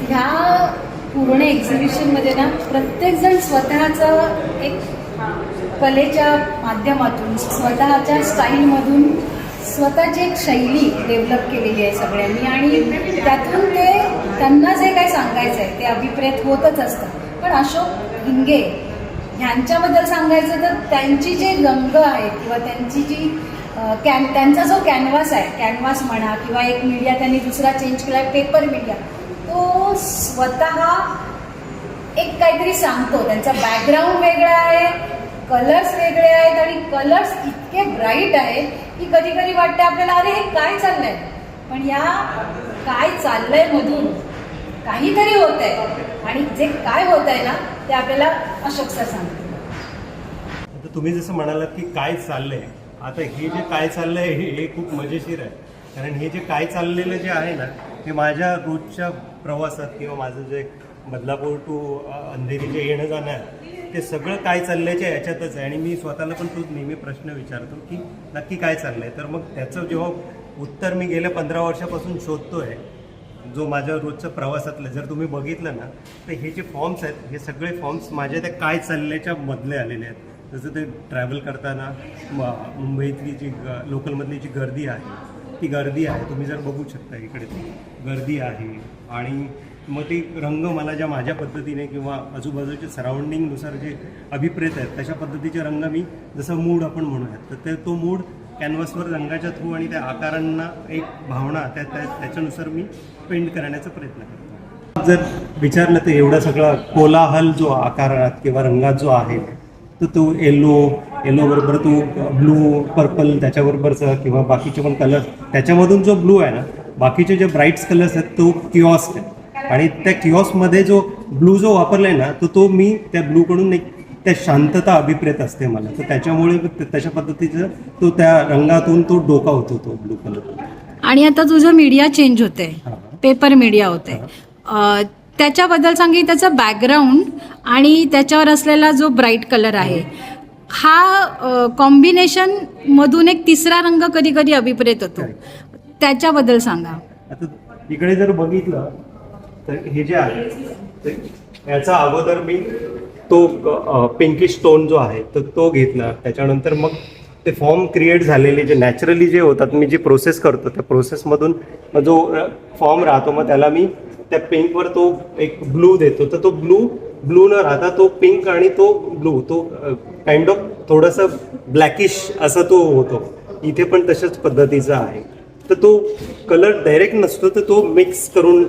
ह्या पूर्ण एक्झिबिशनमध्ये ना प्रत्येकजण स्वतःचं एक कलेच्या माध्यमातून स्वतःच्या स्टाईलमधून स्वतःची एक शैली डेव्हलप केलेली आहे सगळ्यांनी आणि त्यातून ते त्यांना जे काही सांगायचं आहे ते अभिप्रेत होतच असतं. पण अशोक हिंगे ह्यांच्याबद्दल सांगायचं तर त्यांची जे रंग आहेत किंवा त्यांची जी त्यांचा जो कॅनव्हास आहे, कॅनव्हास म्हणा किंवा एक मीडिया त्यांनी दुसरा चेंज केला आहे पेपर मीडिया, तो स्वतः एक काहीतरी सांगतो. त्यांचा बॅकग्राऊंड वेगळा आहे, कलर्स वेगळे आहेत आणि कलर्स इतके ब्राईट आहेत की कधी कधी वाटतं आपल्याला अरे हे काय चाललंय. पण या काय चाललंय मधून काहीतरी होत आहे आणि जे काय होत आहे ना ते आपल्याला अशोक सर सांगतो. आता तुम्ही जसं म्हणालात की काय चाललंय, आता हे जे काय चाललंय हे खूप मजेशीर आहे. कारण हे जे काय चाललेलं जे आहे ना हे माझ्या रोजच्या प्रवासात किंवा माझं जे बदलापूर टू अंधेरी जे येणं जाणं आहे ते सगळं काय चालल्याच्या याच्यातच आहे. आणि मी स्वतःला पण तोच नेहमी प्रश्न विचारतो की नक्की काय चाललंय. तर मग त्याचं जेव्हा उत्तर मी गेल्या 15 वर्षापासून शोधतोय, जो माझ्या रोजच्या प्रवासातलं जर तुम्ही बघितलं ना तर हे जे फॉर्म्स आहेत हे सगळे फॉर्म्स माझ्या त्या काय चालल्याच्या मधले आलेले आहेत. जसं ते ट्रॅव्हल करताना मुंबईतली जी लोकलमधली जी गर्दी आहे ती गर्दी आहे, तुम्ही जर बघू शकता इकडे ती गर्दी आहे. आणि मग ते रंग मला ज्या माझ्या पद्धतीने किंवा आजूबाजूच्या सराउंडिंगनुसार जे अभिप्रेत आहेत तशा पद्धतीचे रंग मी जसं मूड आपण म्हणूयात तर तो मूड कॅनव्हासवर रंगाच्या थ्रू आणि त्या आकारांना एक भावना त्याच्यानुसार मी पेंट करण्याचा प्रयत्न करतो. जर विचारलं तर एवढा सगळा कोलाहल जो आकारात किंवा रंगात जो आहे तर तो येलो बरोबर तो ब्लू पर्पल त्याच्याबरोबरचा किंवा बाकीचे पण कलर्स त्याच्यामधून जो ब्लू आहे ना बाकीचे जे ब्राईट्स कलर्स आहेत तो किऑस्क आहे. आणि त्या किऑस्कमध्ये जो ब्लू जो वापरला आहे ना तो मी त्या ब्लूकडून एक त्या शांतता अभिप्रेत असते मला. तर त्याच्यामुळे तशा पद्धतीचं तो त्या रंगातून तो डोका होतो तो ब्लू कलर. आणि आता तुझं मीडिया चेंज होते, पेपर मीडिया होते, त्याच्याबद्दल सांगी. त्याचं बॅकग्राऊंड आणि त्याच्यावर असलेला जो ब्राईट कलर आहे हा कॉम्बिनेशन मधून एक तिसरा रंग कधी कधी अभिप्रेत होतो, त्याच्याबद्दल सांगा. आता इकडे जर बघितलं तर हे जे आहे तर याचा अगोदर मी तो पिंकिश टोन जो आहे तर तो घेतला. त्याच्यानंतर मग ते फॉर्म क्रिएट झालेले जे नॅचरली जे होतात मी जी प्रोसेस करतो त्या प्रोसेसमधून जो फॉर्म राहतो मग त्याला मी त्या पिंकवर तो एक ब्लू देतो. तर तो ब्लू न राहता तो पिंक आणि तो ब्लू तो काइंड ऑफ थोडंसं ब्लॅकिश असं तो होतो. इथे पण तशाच पद्धतीचा आहे. तर तो कलर डायरेक्ट नसतो तर तो मिक्स करून